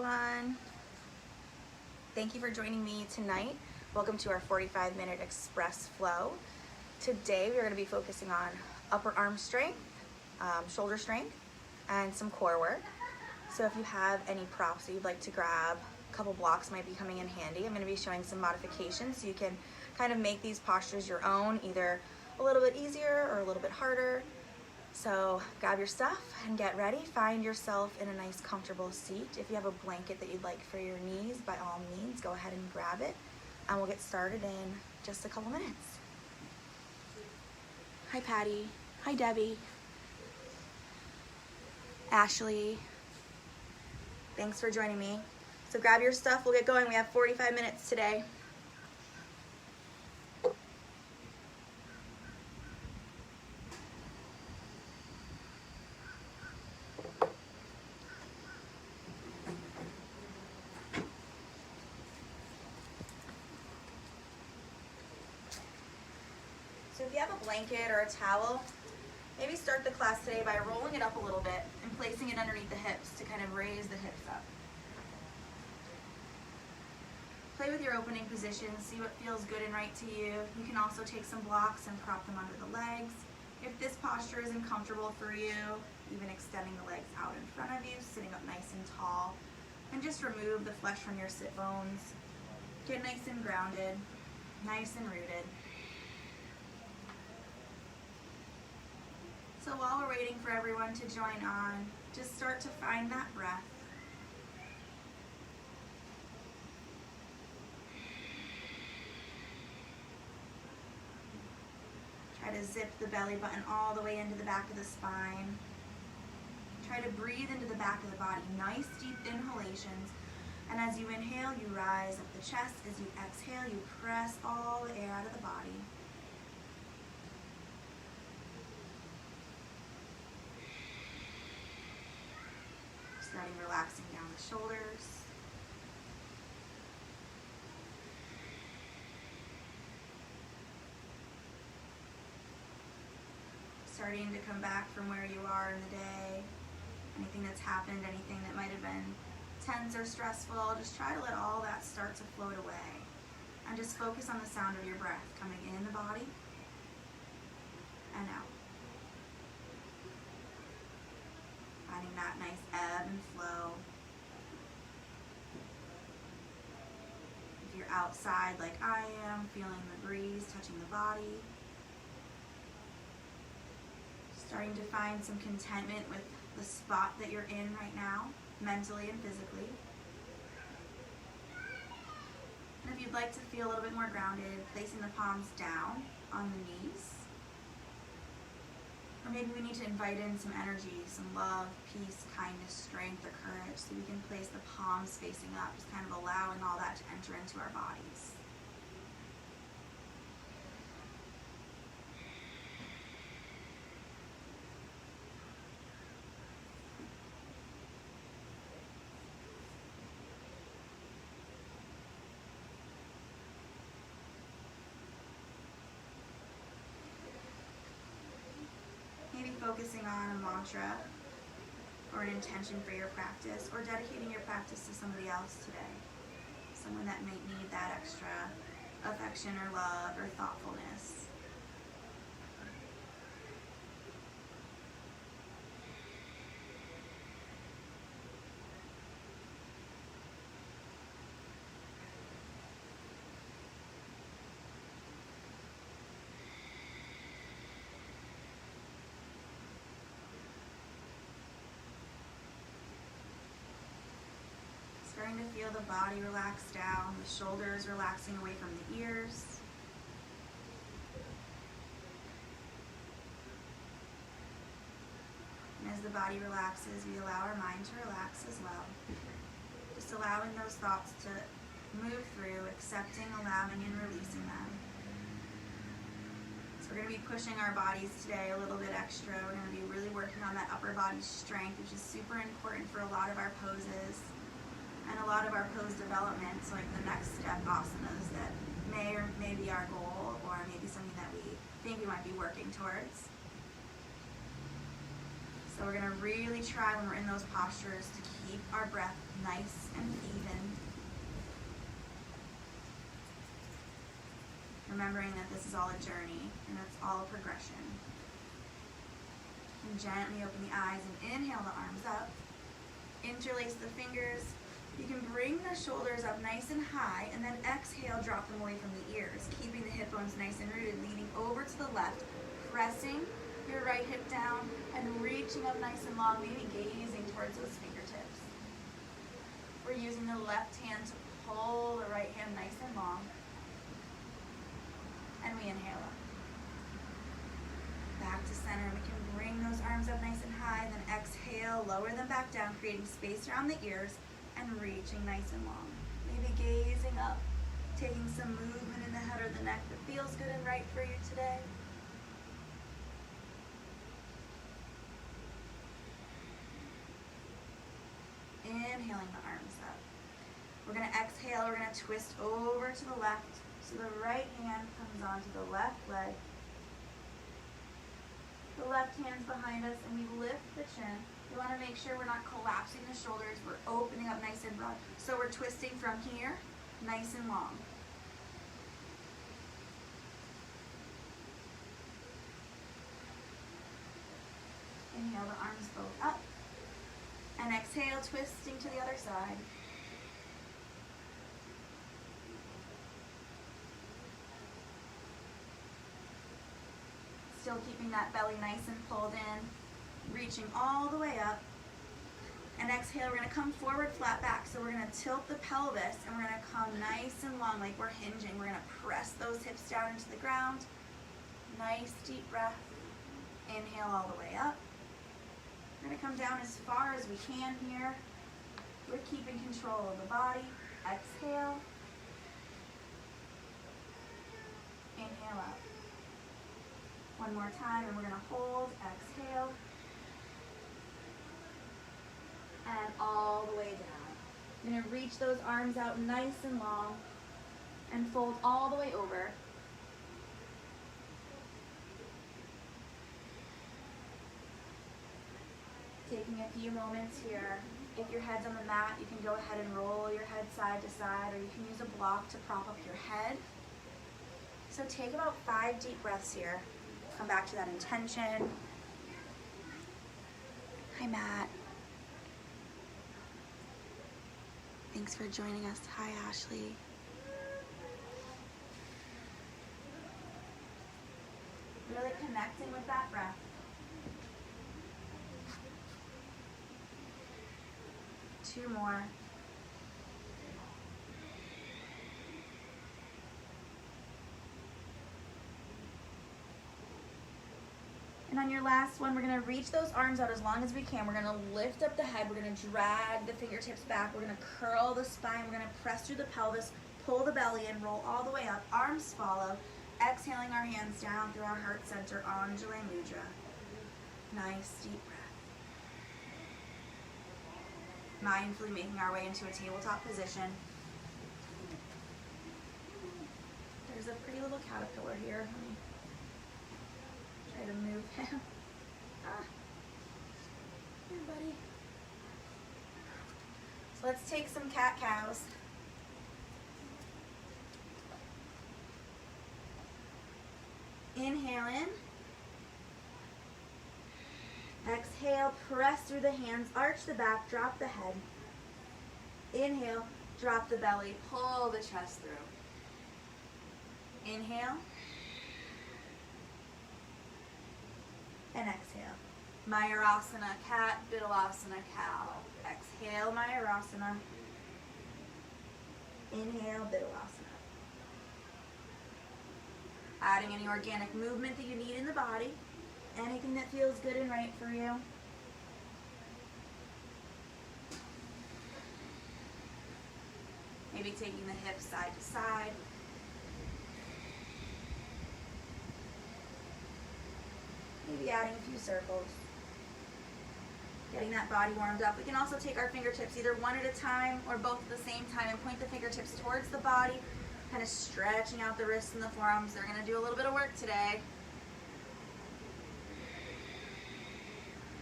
everyone. Thank you for joining me tonight. Welcome to our 45-minute express flow. Today we're going to be focusing on upper arm strength, shoulder strength, and some core work. So if you have any props that you'd like to grab, a couple blocks might be coming in handy. I'm going to be showing some modifications so you can kind of make these postures your own, either a little bit easier or a little bit harder. So grab your stuff and get ready. Find yourself in a nice comfortable seat. If you have a blanket that you'd like for your knees, by all means, go ahead and grab it. And we'll get started in just a couple minutes. Hi Patty. Hi Debbie. Ashley. Thanks for joining me. So grab your stuff, we'll get going. We have 45 minutes today. So if you have a blanket or a towel, maybe start the class today by rolling it up a little bit and placing it underneath the hips to kind of raise the hips up. Play with your opening positions, see what feels good and right to you. You can also take some blocks and prop them under the legs. If this posture isn't comfortable for you, even extending the legs out in front of you, sitting up nice and tall, and just remove the flesh from your sit bones. Get nice and grounded, nice and rooted. So while we're waiting for everyone to join on, just start to find that breath. Try to zip the belly button all the way into the back of the spine. Try to breathe into the back of the body. Nice deep inhalations. And as you inhale, you rise up the chest. As you exhale, you press all the air out of the body. Starting relaxing down the shoulders. Starting to come back from where you are in the day. Anything that's happened, anything that might have been tense or stressful, just try to let all that start to float away. And just focus on the sound of your breath coming in the body and out. Finding that nice ebb and flow. If you're outside like I am, feeling the breeze touching the body. Starting to find some contentment with the spot that you're in right now, mentally and physically. And if you'd like to feel a little bit more grounded, placing the palms down on the knees. Or maybe we need to invite in some energy, some love, peace, kindness, strength, or courage, so we can place the palms facing up, just kind of allowing all that to enter into our bodies. Maybe focusing on a mantra or an intention for your practice, or dedicating your practice to somebody else today. Someone that might need that extra affection or love or thoughtfulness. Starting to feel the body relax down, the shoulders relaxing away from the ears. And as the body relaxes, we allow our mind to relax as well. Just allowing those thoughts to move through, accepting, allowing, and releasing them. So we're going to be pushing our bodies today a little bit extra. We're going to be really working on that upper body strength, which is super important for a lot of our poses. And a lot of our pose developments, like the next step asanas that may or may be our goal, or maybe something that we think we might be working towards. So we're gonna really try when we're in those postures to keep our breath nice and even. Remembering that this is all a journey and it's all a progression. And gently open the eyes and inhale the arms up. Interlace the fingers. You can bring the shoulders up nice and high, and then exhale, drop them away from the ears, keeping the hip bones nice and rooted, leaning over to the left, pressing your right hip down and reaching up nice and long, maybe gazing towards those fingertips. We're using the left hand to pull the right hand nice and long, and we inhale up. Back to center. We can bring those arms up nice and high, then exhale, lower them back down, creating space around the ears and reaching nice and long. Maybe gazing up, taking some movement in the head or the neck that feels good and right for you today. Inhaling the arms up. We're going to exhale, we're going to twist over to the left. So the right hand comes onto the left leg. The left hand's behind us, and we lift the chin. We want to make sure we're not collapsing the shoulders. We're opening up nice and broad. So we're twisting from here, nice and long. Inhale the arms both up. And exhale, twisting to the other side. Still keeping that belly nice and pulled in, reaching all the way up. And exhale, we're gonna come forward, flat back. So we're gonna tilt the pelvis and we're gonna come nice and long like we're hinging. We're gonna press those hips down into the ground. Nice deep breath. Inhale all the way up. We're gonna come down as far as we can here. We're keeping control of the body. Exhale. Inhale up. One more time, and we're gonna hold, exhale, and all the way down. You're gonna reach those arms out nice and long, and fold all the way over. Taking a few moments here. If your head's on the mat, you can go ahead and roll your head side to side, or you can use a block to prop up your head. So take about 5 deep breaths here. Come back to that intention. Hi, Matt. Thanks for joining us. Hi, Ashley. Really connecting with that breath. Two more. And on your last one, we're gonna reach those arms out as long as we can. We're gonna lift up the head. We're gonna drag the fingertips back. We're gonna curl the spine. We're gonna press through the pelvis, pull the belly in, roll all the way up. Arms follow. Exhaling our hands down through our heart center, Anjali Mudra. Nice deep breath. Mindfully making our way into a tabletop position. There's a pretty little caterpillar here. Let me try to move him. Here, buddy. So let's take some cat-cows. Inhale in. Exhale, press through the hands, arch the back, drop the head. Inhale, drop the belly, pull the chest through. Inhale. And exhale. Mayurasana, cat, Vidalasana, cow. Exhale, Mayurasana. Inhale, Vidalasana. Adding any organic movement that you need in the body. Anything that feels good and right for you. Maybe taking the hips side to side. Maybe adding a few circles. Getting that body warmed up. We can also take our fingertips either one at a time or both at the same time and point the fingertips towards the body, kind of stretching out the wrists and the forearms. They're going to do a little bit of work today.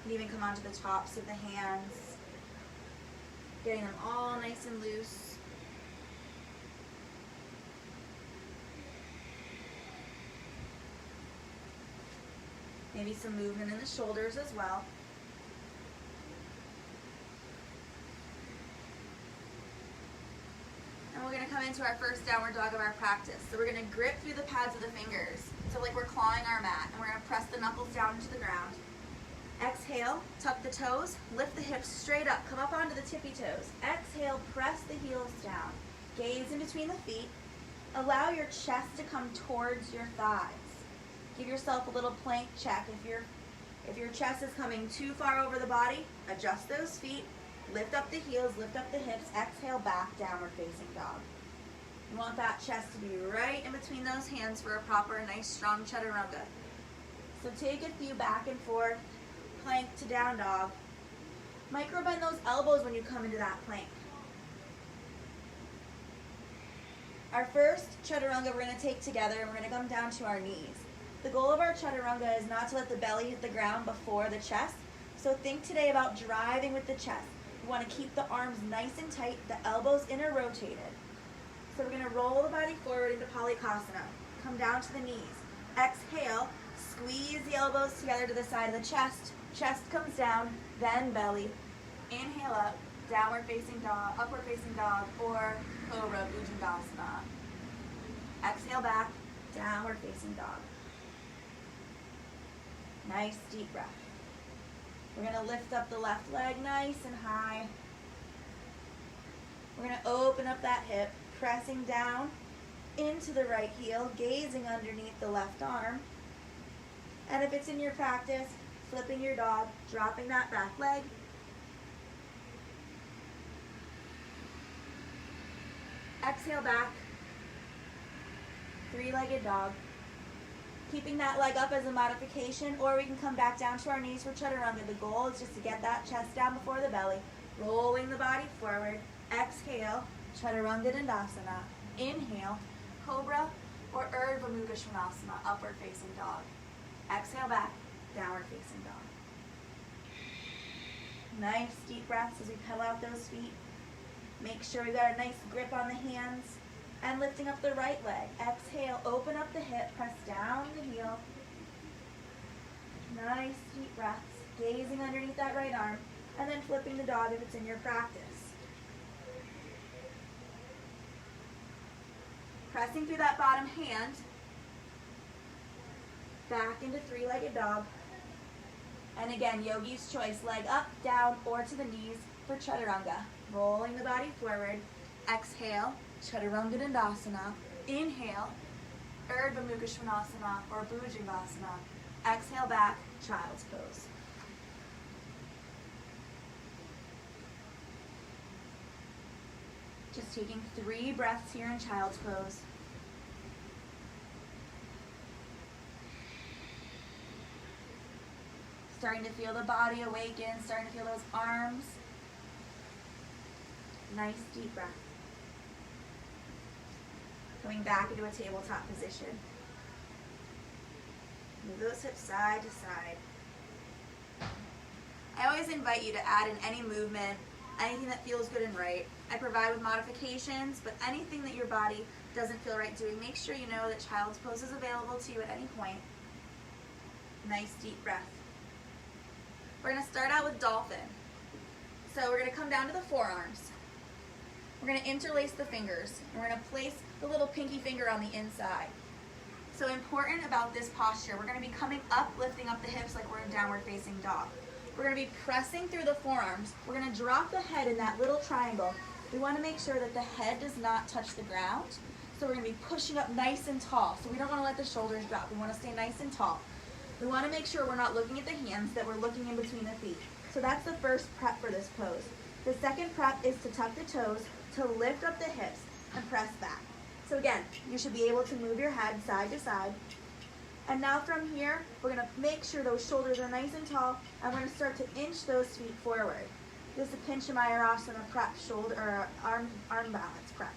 You can even come onto the tops of the hands, getting them all nice and loose. Maybe some movement in the shoulders as well. And we're going to come into our first downward dog of our practice. So we're going to grip through the pads of the fingers. So like we're clawing our mat, and we're going to press the knuckles down into the ground. Exhale, tuck the toes, lift the hips straight up, come up onto the tippy toes. Exhale, press the heels down. Gaze in between the feet. Allow your chest to come towards your thighs. Give yourself a little plank check. If your chest is coming too far over the body, adjust those feet, lift up the heels, lift up the hips, exhale back, downward facing dog. You want that chest to be right in between those hands for a proper, nice, strong chaturanga. So take a few back and forth, plank to down dog. Micro bend those elbows when you come into that plank. Our first chaturanga we're going to take together, and we're going to come down to our knees. The goal of our chaturanga is not to let the belly hit the ground before the chest. So think today about driving with the chest. You want to keep the arms nice and tight, the elbows inner rotated. So we're going to roll the body forward into Palikasana. Come down to the knees. Exhale, squeeze the elbows together to the side of the chest. Chest comes down, then belly. Inhale up, downward facing dog, upward facing dog, or Cobra Bhujangasana. Exhale back, downward facing dog. Nice deep breath. We're going to lift up the left leg nice and high. We're going to open up that hip, pressing down into the right heel, gazing underneath the left arm. And if it's in your practice, flipping your dog, dropping that back leg. Exhale back, three-legged dog. Keeping that leg up as a modification, or we can come back down to our knees for chaturanga. The goal is just to get that chest down before the belly, rolling the body forward. Exhale, chaturanga dandasana. Inhale, cobra or urdhva mukha svanasana, upward facing dog. Exhale back, downward facing dog. Nice deep breaths as we pedal out those feet. Make sure we got a nice grip on the hands. And lifting up the right leg. Exhale, open up the hip, press down the heel. Nice deep breaths. Gazing underneath that right arm. And then flipping the dog if it's in your practice. Pressing through that bottom hand. Back into three-legged dog. And again, yogi's choice. Leg up, down, or to the knees for chaturanga. Rolling the body forward. Exhale. Chaturanga Dandasana. Inhale, Urdhva Mukha Svanasana or Bhujangasana. Exhale back, child's pose. Just taking 3 breaths here in child's pose. Starting to feel the body awaken, starting to feel those arms. Nice deep breath. Coming back into a tabletop position. Move those hips side to side. I always invite you to add in any movement, anything that feels good and right. I provide with modifications, but anything that your body doesn't feel right doing, make sure you know that child's pose is available to you at any point. Nice deep breath. We're going to start out with dolphin. So we're going to come down to the forearms. We're going to interlace the fingers. And we're going to place the little pinky finger on the inside. So important about this posture, we're going to be coming up, lifting up the hips like we're in downward facing dog. We're going to be pressing through the forearms. We're going to drop the head in that little triangle. We want to make sure that the head does not touch the ground. So we're going to be pushing up nice and tall. So we don't want to let the shoulders drop. We want to stay nice and tall. We want to make sure we're not looking at the hands, that we're looking in between the feet. So that's the first prep for this pose. The second prep is to tuck the toes, to lift up the hips, and press back. So again, you should be able to move your head side to side. And now from here, we're going to make sure those shoulders are nice and tall, and we're going to start to inch those feet forward. This is a Pincha Mayurasana prep, shoulder or arm balance prep.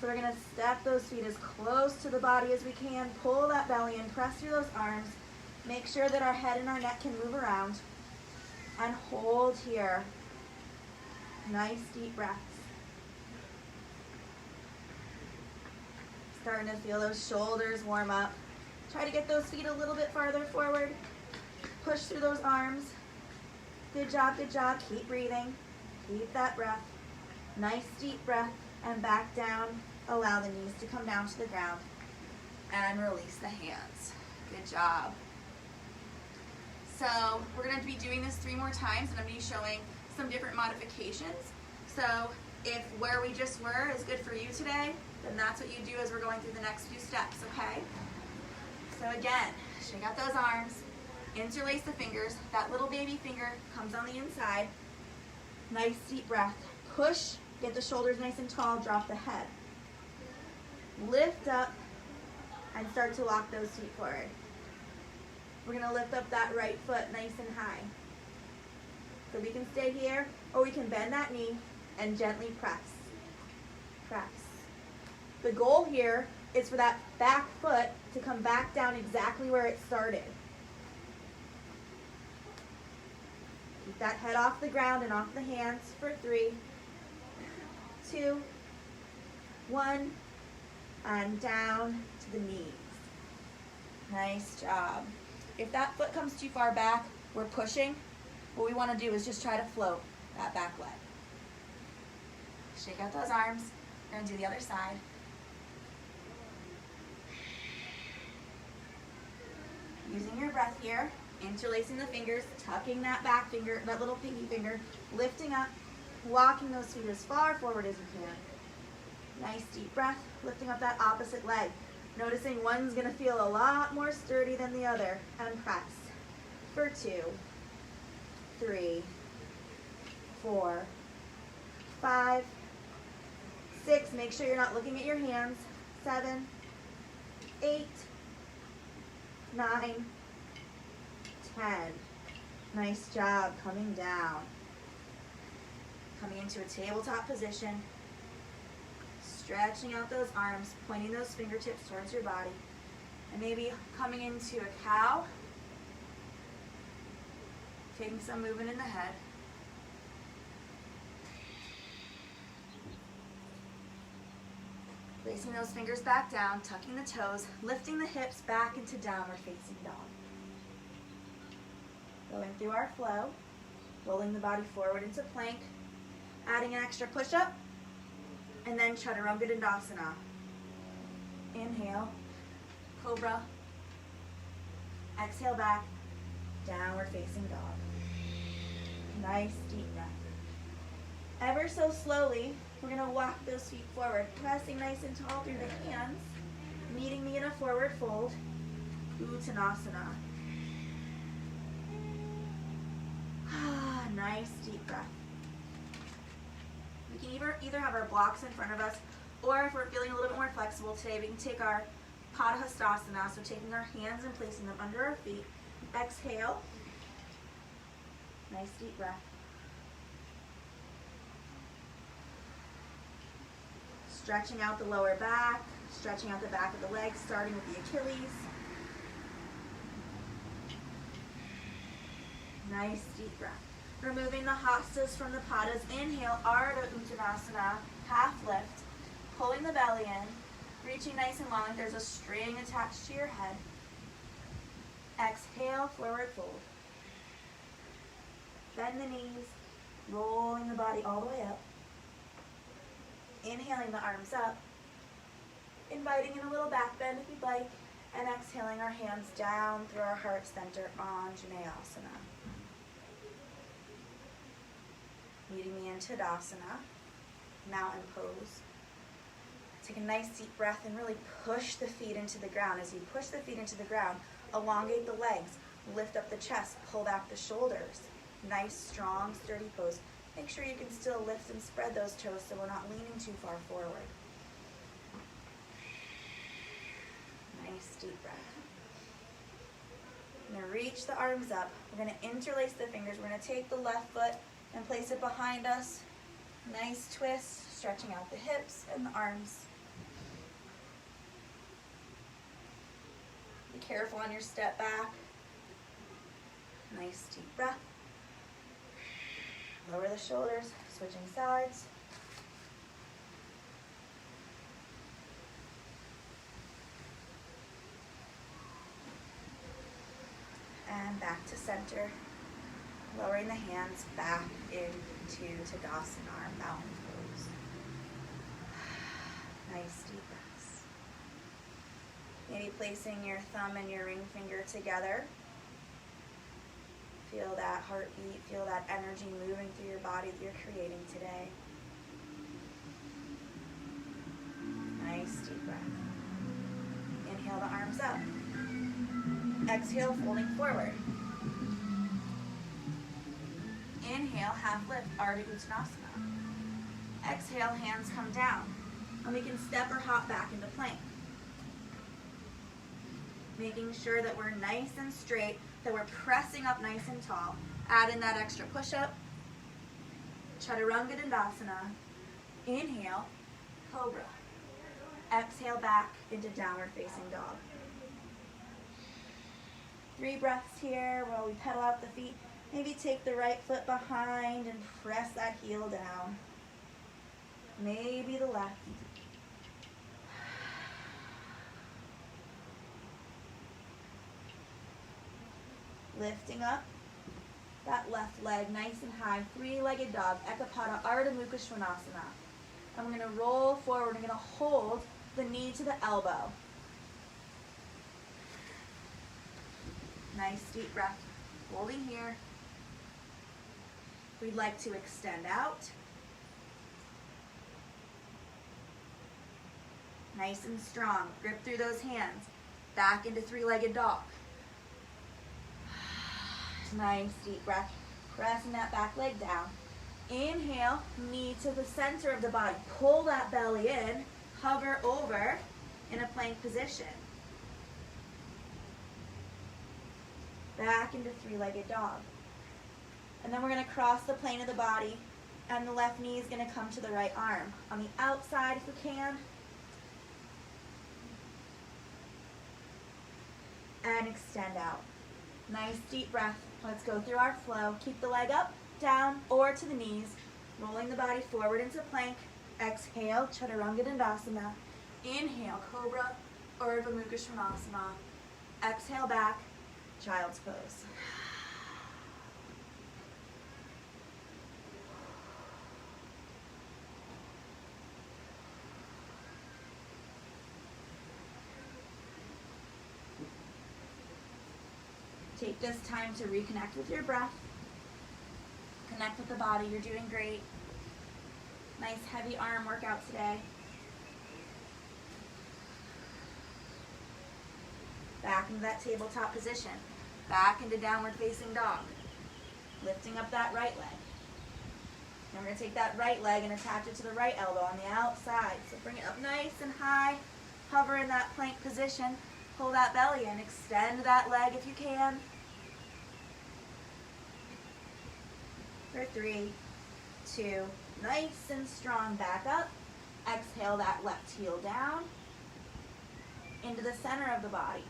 So we're going to step those feet as close to the body as we can, pull that belly in, press through those arms, make sure that our head and our neck can move around. And hold here. Nice deep breaths. Starting to feel those shoulders warm up. Try to get those feet a little bit farther forward. Push through those arms. Good job, good job. Keep breathing. Keep that breath. Nice deep breath. And back down. Allow the knees to come down to the ground. And release the hands. Good job. So we're going to be doing this 3 more times, and I'm going to be showing some different modifications. So if where we just were is good for you today, then that's what you do as we're going through the next few steps, okay? So again, shake out those arms, interlace the fingers. That little baby finger comes on the inside. Nice deep breath. Push, get the shoulders nice and tall, drop the head. Lift up and start to walk those feet forward. We're gonna lift up that right foot nice and high. So we can stay here, or we can bend that knee and gently press. Press. The goal here is for that back foot to come back down exactly where it started. Keep that head off the ground and off the hands for 3, 2, 1, and down to the knees. Nice job. If that foot comes too far back, we're pushing. What we want to do is just try to float that back leg. Shake out those arms. We're going to do the other side. Using your breath here, interlacing the fingers, tucking that back finger, that little pinky finger, lifting up, walking those feet as far forward as you can. Nice deep breath, lifting up that opposite leg. Noticing one's going to feel a lot more sturdy than the other. And press for 2, 3, 4, 5, 6. Make sure you're not looking at your hands. 7, 8, 9, 10. Nice job. Coming down. Coming into a tabletop position. Stretching out those arms, pointing those fingertips towards your body. And maybe coming into a cow. Taking some movement in the head. Placing those fingers back down, tucking the toes, lifting the hips back into downward facing dog. Going through our flow, rolling the body forward into plank, adding an extra push-up, and then Chaturanga Dandasana. Inhale, Cobra. Exhale back, downward facing dog. Nice deep breath. Ever so slowly, we're going to walk those feet forward, pressing nice and tall through the hands, meeting me in a forward fold, Uttanasana. Nice deep breath. We can either have our blocks in front of us, or if we're feeling a little bit more flexible today, we can take our Padahastasana, so taking our hands and placing them under our feet. Exhale. Nice deep breath. Stretching out the lower back, stretching out the back of the legs, starting with the Achilles. Nice deep breath. Removing the hastas from the padas. Inhale, Ardha Uttanasana, half lift. Pulling the belly in, reaching nice and long. There's a string attached to your head. Exhale, forward fold. Bend the knees, rolling the body all the way up. Inhaling the arms up, inviting in a little back bend if you'd like, and exhaling our hands down through our heart center, Anjaneyasana. Meeting me in Tadasana, mountain pose. Take a nice deep breath and really push the feet into the ground. As you push the feet into the ground, elongate the legs, lift up the chest, pull back the shoulders. Nice, strong, sturdy pose. Make sure you can still lift and spread those toes so we're not leaning too far forward. Nice deep breath. We're going to reach the arms up. We're going to interlace the fingers. We're going to take the left foot and place it behind us. Nice twist, stretching out the hips and the arms. Be careful on your step back. Nice deep breath. Lower the shoulders, switching sides. And back to center. Lowering the hands back into Tadasana, our mountain pose. Nice deep breaths. Maybe placing your thumb and your ring finger together. Feel that heartbeat, feel that energy moving through your body that you're creating today. Nice deep breath. Inhale the arms up. Exhale, folding forward. Inhale, half lift, Ardha Uttanasana. Exhale, hands come down. And we can step or hop back into plank. Making sure that we're nice and straight, that we're pressing up nice and tall. Add in that extra push-up. Chaturanga Dandasana. Inhale, Cobra. Exhale back into downward facing dog. 3 breaths here while we pedal out the feet. Maybe take the right foot behind and press that heel down. Maybe the left. Lifting up that left leg nice and high, 3-legged dog, Ekapada Ardha Mukha Svanasana. And we're going to roll forward. We're going to hold the knee to the elbow. Nice deep breath. Holding here. We'd like to extend out. Nice and strong. Grip through those hands. Back into 3-legged dog. Nice deep breath. Pressing that back leg down. Inhale, knee to the center of the body. Pull that belly in. Hover over in a plank position. Back into 3-legged dog. And then we're going to cross the plane of the body, and the left knee is going to come to the right arm. On the outside, if we can. And extend out. Nice deep breath. Let's go through our flow. Keep the leg up, down, or to the knees. Rolling the body forward into plank. Exhale, Chaturanga Dandasana. Inhale, Cobra, Urdhva Mukha Svanasana. Exhale back, Child's Pose. Take this time to reconnect with your breath. Connect with the body. You're doing great. Nice heavy arm workout today. Back into that tabletop position. Back into downward facing dog. Lifting up that right leg. And we're going to take that right leg and attach it to the right elbow on the outside. So bring it up nice and high. Hover in that plank position. Pull that belly in. Extend that leg if you can. For 3, 2, nice and strong, back up. Exhale that left heel down into the center of the body.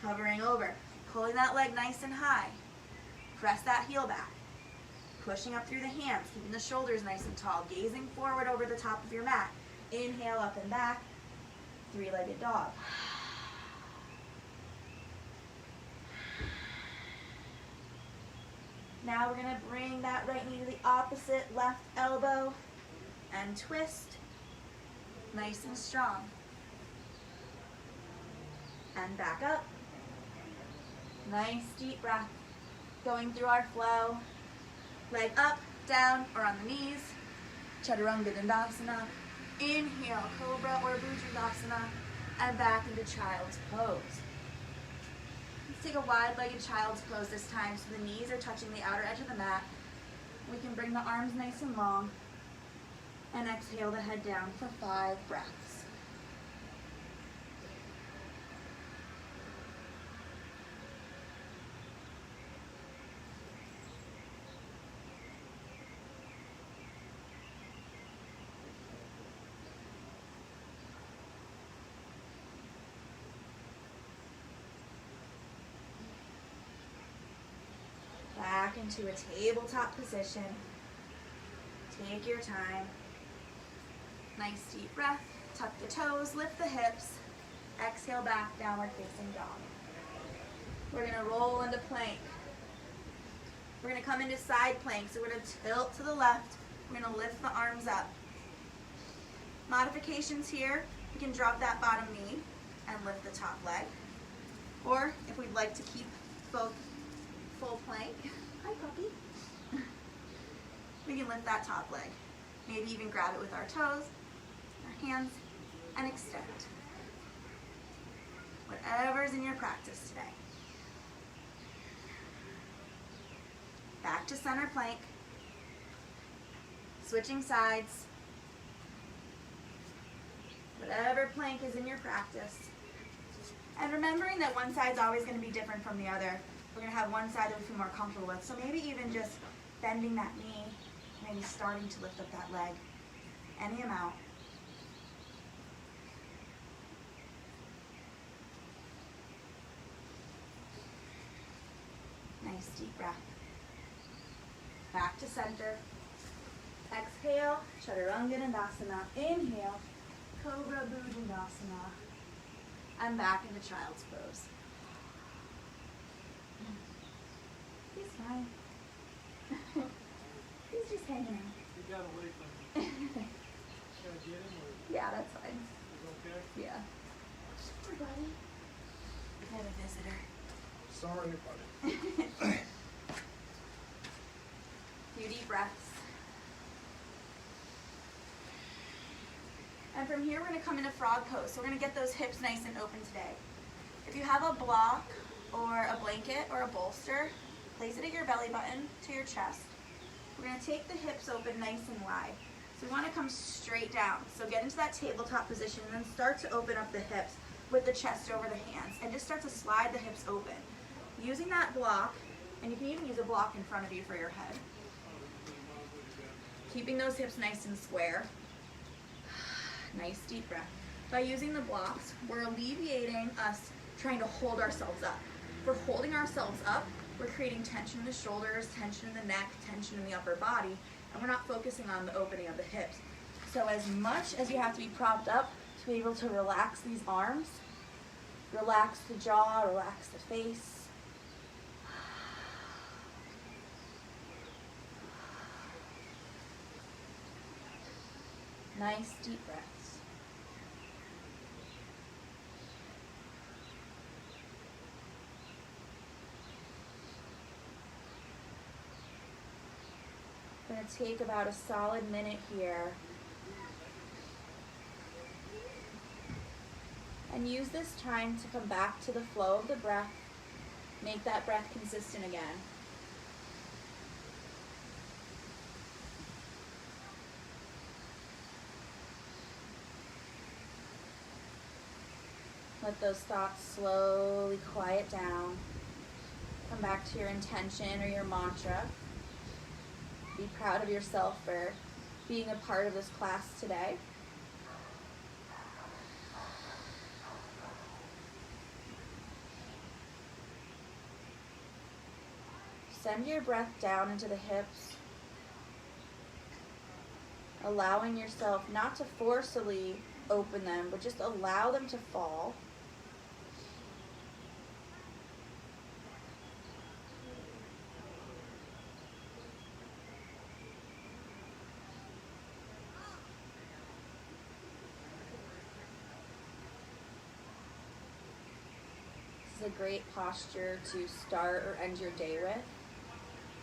Hovering over, pulling that leg nice and high. Press that heel back. Pushing up through the hands, keeping the shoulders nice and tall, gazing forward over the top of your mat. Inhale up and back, 3-legged dog. Now we're going to bring that right knee to the opposite left elbow and twist. Nice and strong. And back up. Nice deep breath. Going through our flow. Leg up, down, or on the knees. Chaturanga Dandasana. Inhale, Cobra or Bhujangasana. And back into Child's Pose. Let's take a wide-legged Child's Pose this time so the knees are touching the outer edge of the mat. We can bring the arms nice and long and exhale the head down for 5 breaths. Back back into a tabletop position. Take your time. Nice deep breath. Tuck the toes, lift the hips. Exhale back, downward facing dog. We're gonna roll into plank. We're gonna come into side plank. So we're gonna tilt to the left. We're gonna lift the arms up. Modifications here, we can drop that bottom knee and lift the top leg. Or if we'd like to keep both full plank, hi puppy, we can lift that top leg. Maybe even grab it with our toes, our hands, and extend. Whatever's in your practice today. Back to center plank. Switching sides. Whatever plank is in your practice. And remembering that one side's always going to be different from the other. We're going to have one side that we feel more comfortable with. So maybe even just bending that knee, maybe starting to lift up that leg. Any amount. Nice deep breath. Back to center. Exhale, Chaturanga Dandasana. Inhale, Cobra Bhujangasana. And back into child's pose. He's fine. He's just hanging out. You got away from him. Should I get him or Yeah, that's fine. is it okay? Yeah. Hi, buddy. We have a visitor. Sorry, buddy. Few deep breaths. And from here, we're going to come into frog pose. So we're going to get those hips nice and open today. If you have a block or a blanket or a bolster, place it at your belly button to your chest. We're going to take the hips open nice and wide. So we want to come straight down. So get into that tabletop position and then start to open up the hips with the chest over the hands. And just start to slide the hips open. Using that block, and you can even use a block in front of you for your head. Keeping those hips nice and square. Nice deep breath. By using the blocks, we're alleviating us trying to hold ourselves up. If we're holding ourselves up, we're creating tension in the shoulders, tension in the neck, tension in the upper body, and we're not focusing on the opening of the hips. So as much as you have to be propped up to be able to relax these arms, relax the jaw, relax the face. Nice deep breaths. I'm going to take about a solid minute here and use this time to come back to the flow of the breath. Make that breath consistent again. Let those thoughts slowly quiet down. Come back to your intention or your mantra. Be proud of yourself for being a part of this class today. Send your breath down into the hips, allowing yourself not to forcefully open them, but just allow them to fall. This is a great posture to start or end your day with.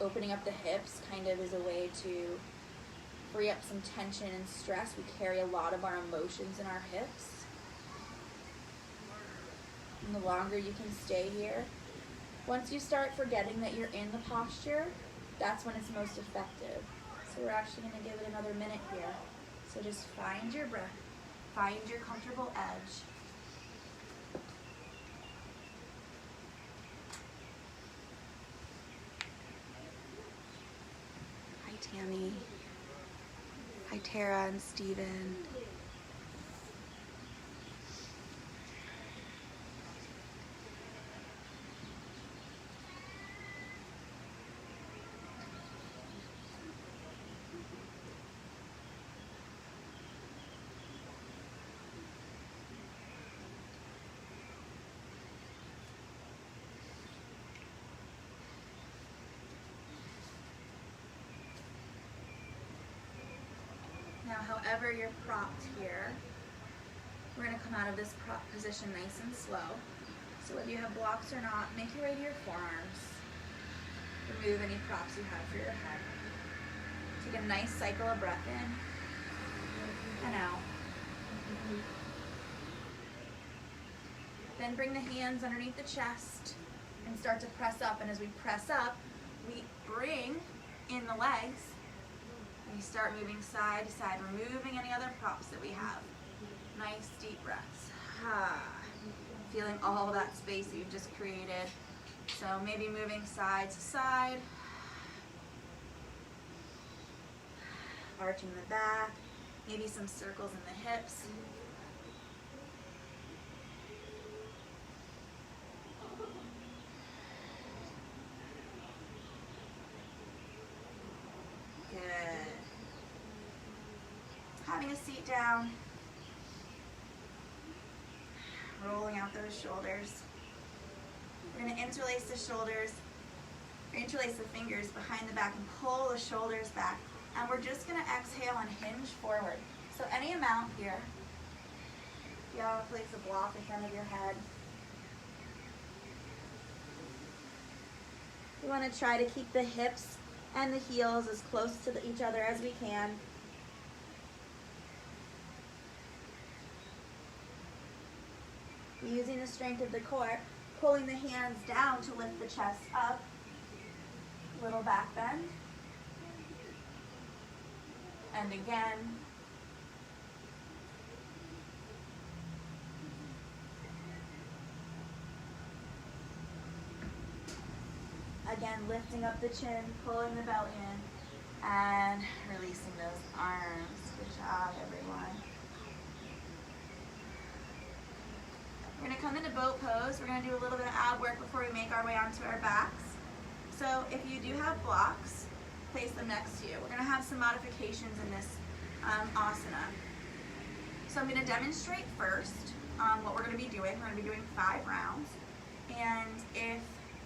Opening up the hips kind of is a way to free up some tension and stress. We carry a lot of our emotions in our hips. And the longer you can stay here, once you start forgetting that you're in the posture, that's when it's most effective. So we're actually going to give it another minute here. So just find your breath, find your comfortable edge. Hi, Tammy. Hi, Tara and Steven. however you're propped here, we're gonna come out of this prop position nice and slow. So whether you have blocks or not, make your way to your forearms. Remove any props you have for your head. Take a nice cycle of breath in and out. Then bring the hands underneath the chest and start to press up. And as we press up, we bring in the legs and we start moving side to side, removing any other props that we have. Nice deep breaths. Feeling all that space that you've just created. So maybe moving side to side, arching the back, maybe some circles in the hips. Good. Having a seat down, rolling out those shoulders. We're going to interlace the shoulders, or interlace the fingers behind the back and pull the shoulders back. And we're just going to exhale and hinge forward. So any amount here. If you want to place a block in front of your head. We want to try to keep the hips and the heels as close to each other as we can. Using the strength of the core, pulling the hands down to lift the chest up. Little back bend. And again. Again, lifting up the chin, pulling the belly in, and releasing those arms. Good job, everyone. We're going to come into boat pose. We're going to do a little bit of ab work before we make our way onto our backs. So if you do have blocks, place them next to you. We're going to have some modifications in this asana. So I'm going to demonstrate first what we're going to be doing. We're going to be doing 5 rounds. And if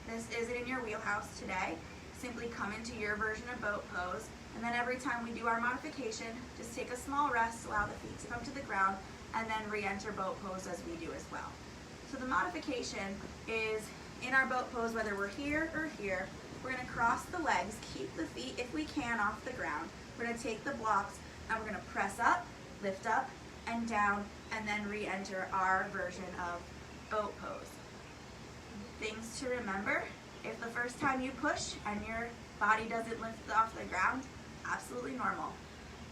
this isn't in your wheelhouse today, simply come into your version of boat pose. And then every time we do our modification, just take a small rest, allow the feet to come to the ground, and then re-enter boat pose as we do as well. So the modification is in our boat pose, whether we're here or here, we're going to cross the legs, keep the feet, if we can, off the ground. We're going to take the blocks and we're going to press up, lift up, and down, and then re-enter our version of boat pose. Things to remember: if the first time you push and your body doesn't lift off the ground, absolutely normal.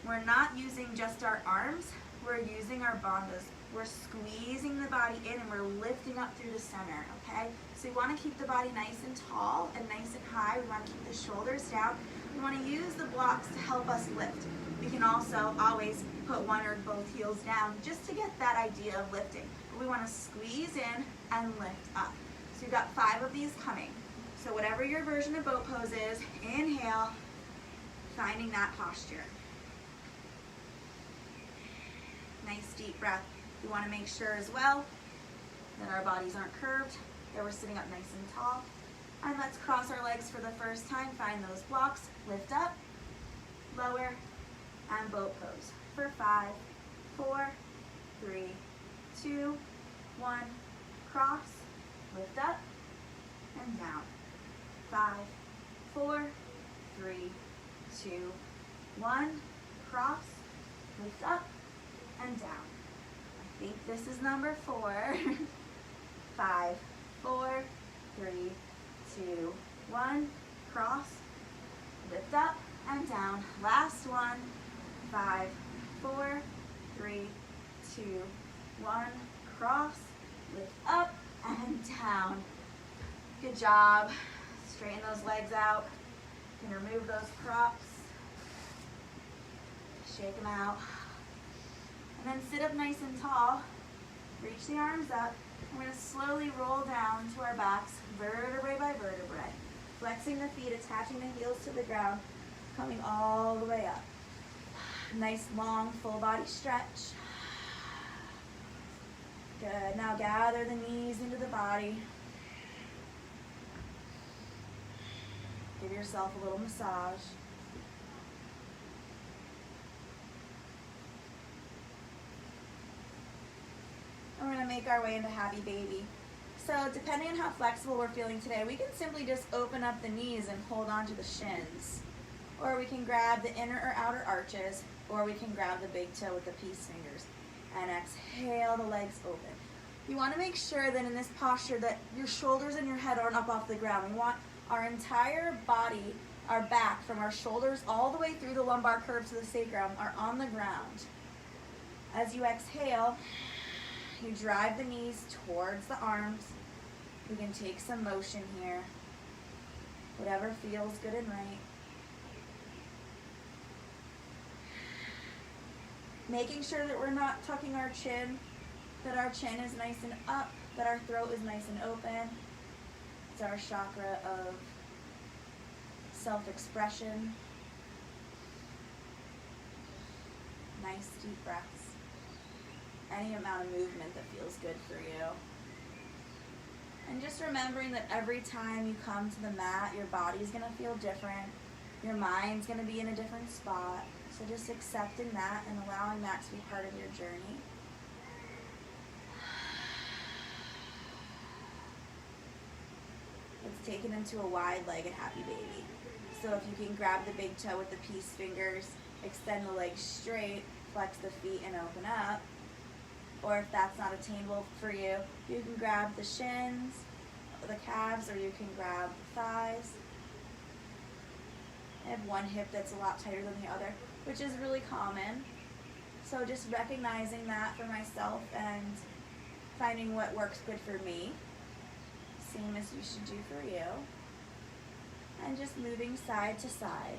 We're not using just our arms, we're using our bandhas. We're squeezing the body in and we're lifting up through the center, okay? So we want to keep the body nice and tall and nice and high. We want to keep the shoulders down. We want to use the blocks to help us lift. We can also always put one or both heels down just to get that idea of lifting. But we want to squeeze in and lift up. So you've got 5 of these coming. So whatever your version of boat pose is, inhale, finding that posture. Nice deep breath. We want to make sure as well that our bodies aren't curved, that we're sitting up nice and tall. And let's cross our legs for the first time. Find those blocks, lift up, lower, and boat pose. For 5, 4, 3, 2, 1, cross, lift up, and down. 5, 4, 3, 2, 1, cross, lift up, and down. I think this is number 4. 5, 4, 3, 2, 1, cross, lift up, and down. Last one. 5, 4, 3, 2, 1, cross, lift up, and down. Good job. Straighten those legs out. You can remove those props. Shake them out. And then sit up nice and tall. Reach the arms up. We're going to slowly roll down to our backs, vertebrae by vertebrae. Flexing the feet, attaching the heels to the ground, coming all the way up. Nice long full body stretch. Good. Now gather the knees into the body. Give yourself a little massage. gonna make our way into happy baby. So depending on how flexible we're feeling today, we can simply just open up the knees and hold on to the shins. Or we can grab the inner or outer arches, or we can grab the big toe with the peace fingers. And exhale, the legs open. You wanna make sure that in this posture that your shoulders and your head aren't up off the ground. We want our entire body, our back, from our shoulders all the way through the lumbar curve to the sacrum, are on the ground. As you exhale, you drive the knees towards the arms. We can take some motion here. Whatever feels good and right. Making sure that we're not tucking our chin, that our chin is nice and up, that our throat is nice and open. It's our chakra of self-expression. Nice deep breaths. Any amount of movement that feels good for you. And just remembering that every time you come to the mat, your body's gonna feel different. Your mind's gonna be in a different spot. So just accepting that and allowing that to be part of your journey. Let's take it into a wide-legged happy baby. So if you can grab the big toe with the peace fingers, extend the legs straight, flex the feet and open up. Or if that's not attainable for you, you can grab the shins, the calves, or you can grab the thighs. I have one hip that's a lot tighter than the other, which is really common. So just recognizing that for myself and finding what works good for me, same as you should do for you. And just moving side to side.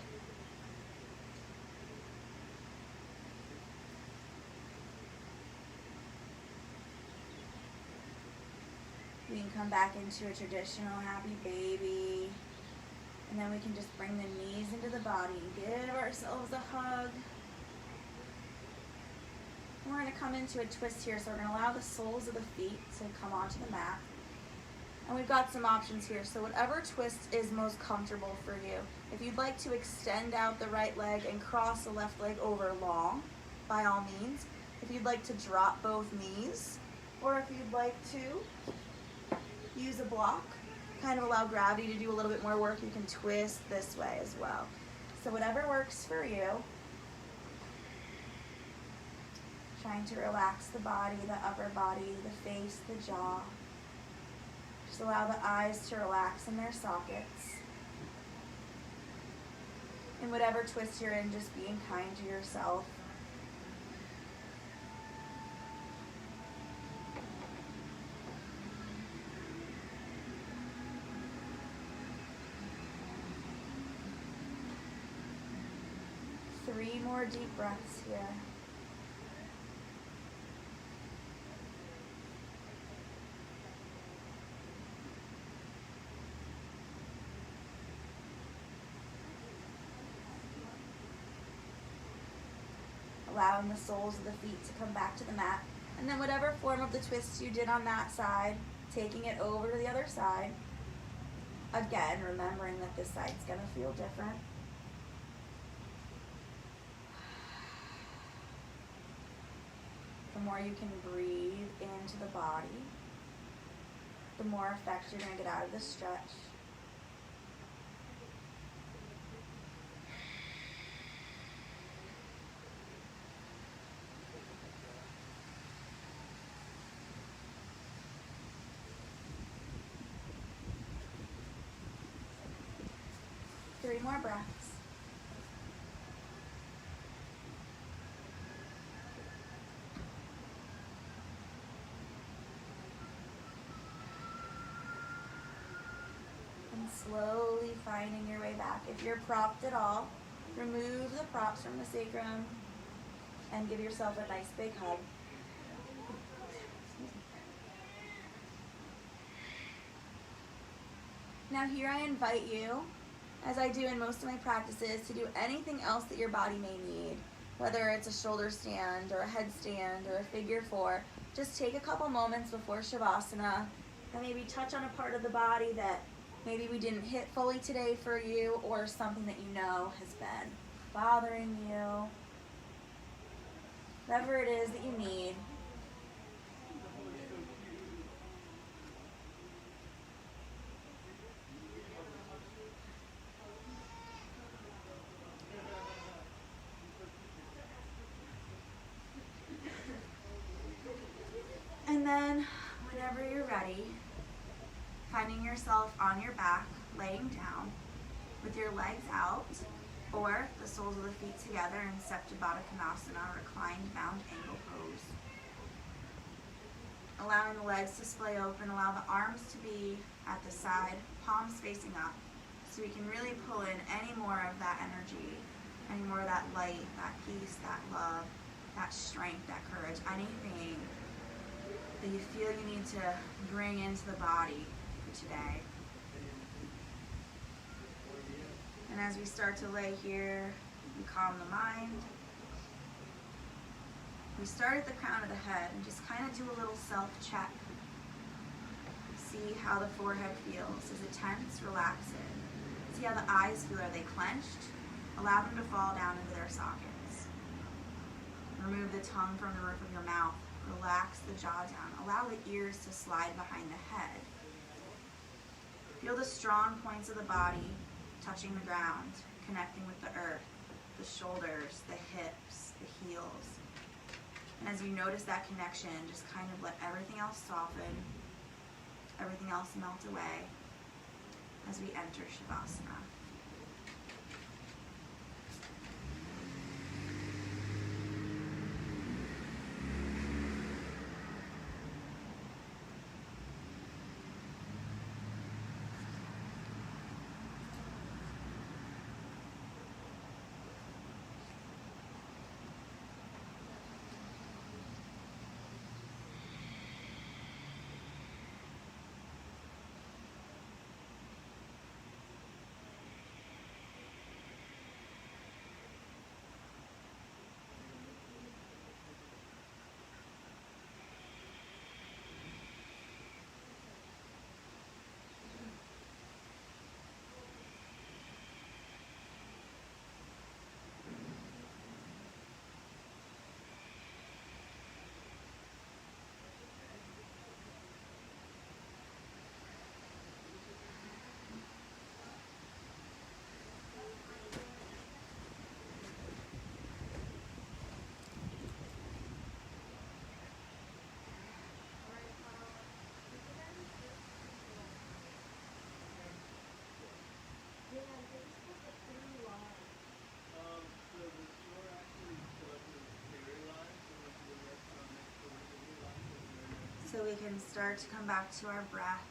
We can come back into a traditional happy baby. And then we can just bring the knees into the body and give ourselves a hug. And we're going to come into a twist here, so we're going to allow the soles of the feet to come onto the mat. And we've got some options here, so whatever twist is most comfortable for you. If you'd like to extend out the right leg and cross the left leg over long, by all means. If you'd like to drop both knees, or if you'd like to use a block, kind of allow gravity to do a little bit more work, you can twist this way as well. So whatever works for you. Trying to relax the body, the upper body, the face, the jaw. Just allow the eyes to relax in their sockets. In whatever twist you're in, just being kind to yourself. Three more deep breaths here. Allowing the soles of the feet to come back to the mat. And then whatever form of the twist you did on that side, taking it over to the other side. Again, remembering that this side's going to feel different. The more you can breathe into the body, the more effect you're going to get out of the stretch. Three more breaths. And slowly finding your way back. If you're propped at all, remove the props from the sacrum and give yourself a nice big hug. Now here I invite you, as I do in most of my practices, to do anything else that your body may need, whether it's a shoulder stand or a headstand or a figure four. Just take a couple moments before Shavasana and maybe touch on a part of the body that maybe we didn't hit fully today for you, or something that you know has been bothering you. Whatever it is that you need. whenever you're ready, finding yourself on your back, laying down with your legs out or the soles of the feet together in Sapta Baddha Konasana, reclined bound angle pose. Allowing the legs to splay open, allow the arms to be at the side, palms facing up, so we can really pull in any more of that energy, any more of that light, that peace, that love, that strength, that courage, anything that you feel you need to bring into the body for today. And as we start to lay here, we calm the mind. We start at the crown of the head and just kind of do a little self-check. See how the forehead feels. Is it tense? Relax it. See how the eyes feel. Are they clenched? Allow them to fall down into their sockets. Remove the tongue from the roof of your mouth. Relax the jaw down. Allow the ears to slide behind the head. Feel the strong points of the body touching the ground, connecting with the earth, the shoulders, the hips, the heels. And as you notice that connection, just kind of let everything else soften, everything else melt away as we enter Shavasana. So we can start to come back to our breath.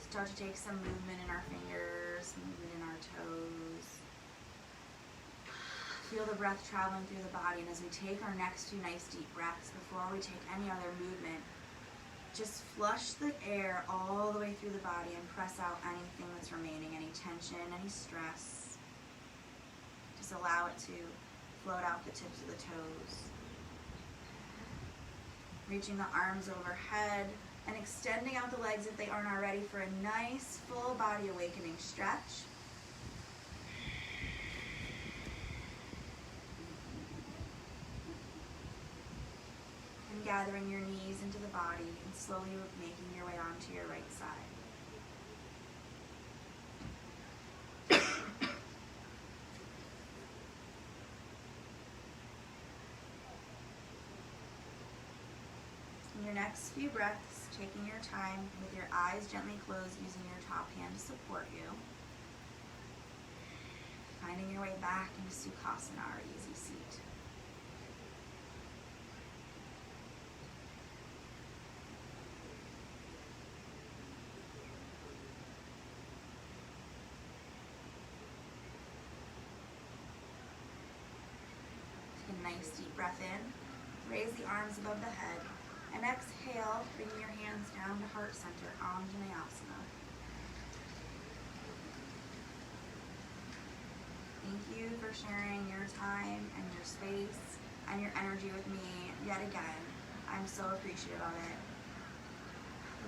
Start to take some movement in our fingers, movement in our toes. Feel the breath traveling through the body, and as we take our next few nice deep breaths, before we take any other movement, just flush the air all the way through the body and press out anything that's remaining, any tension, any stress. Just allow it to float out the tips of the toes. Reaching the arms overhead and extending out the legs if they aren't already for a nice full body awakening stretch. And gathering your knees into the body and slowly making your way onto your right side. Your next few breaths, taking your time with your eyes gently closed, using your top hand to support you. Finding your way back into Sukhasana, or easy seat. Take a nice deep breath in. Raise the arms above the head. And exhale, bringing your hands down to heart center, Anjaneyasana. Thank you for sharing your time and your space and your energy with me yet again. I'm so appreciative of it.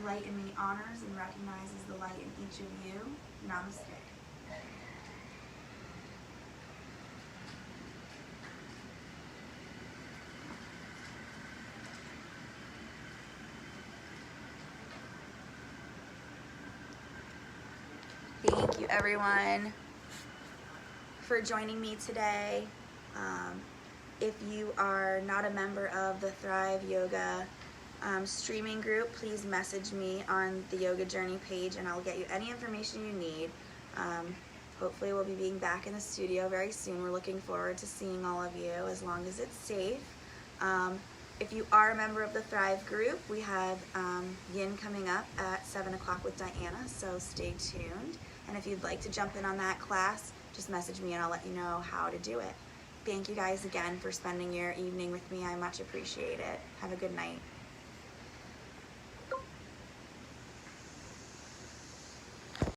The light in me honors and recognizes the light in each of you. Namaste. Thank you, everyone, for joining me today. If you are not a member of the Thrive Yoga streaming group, please message me on the Yoga Journey page and I'll get you any information you need. Hopefully we'll be being back in the studio very soon. We're looking forward to seeing all of you as long as it's safe. If you are a member of the Thrive group, we have Yin coming up at 7 o'clock with Diana, so stay tuned. And if you'd like to jump in on that class, just message me and I'll let you know how to do it. Thank you guys again for spending your evening with me. I much appreciate it. Have a good night.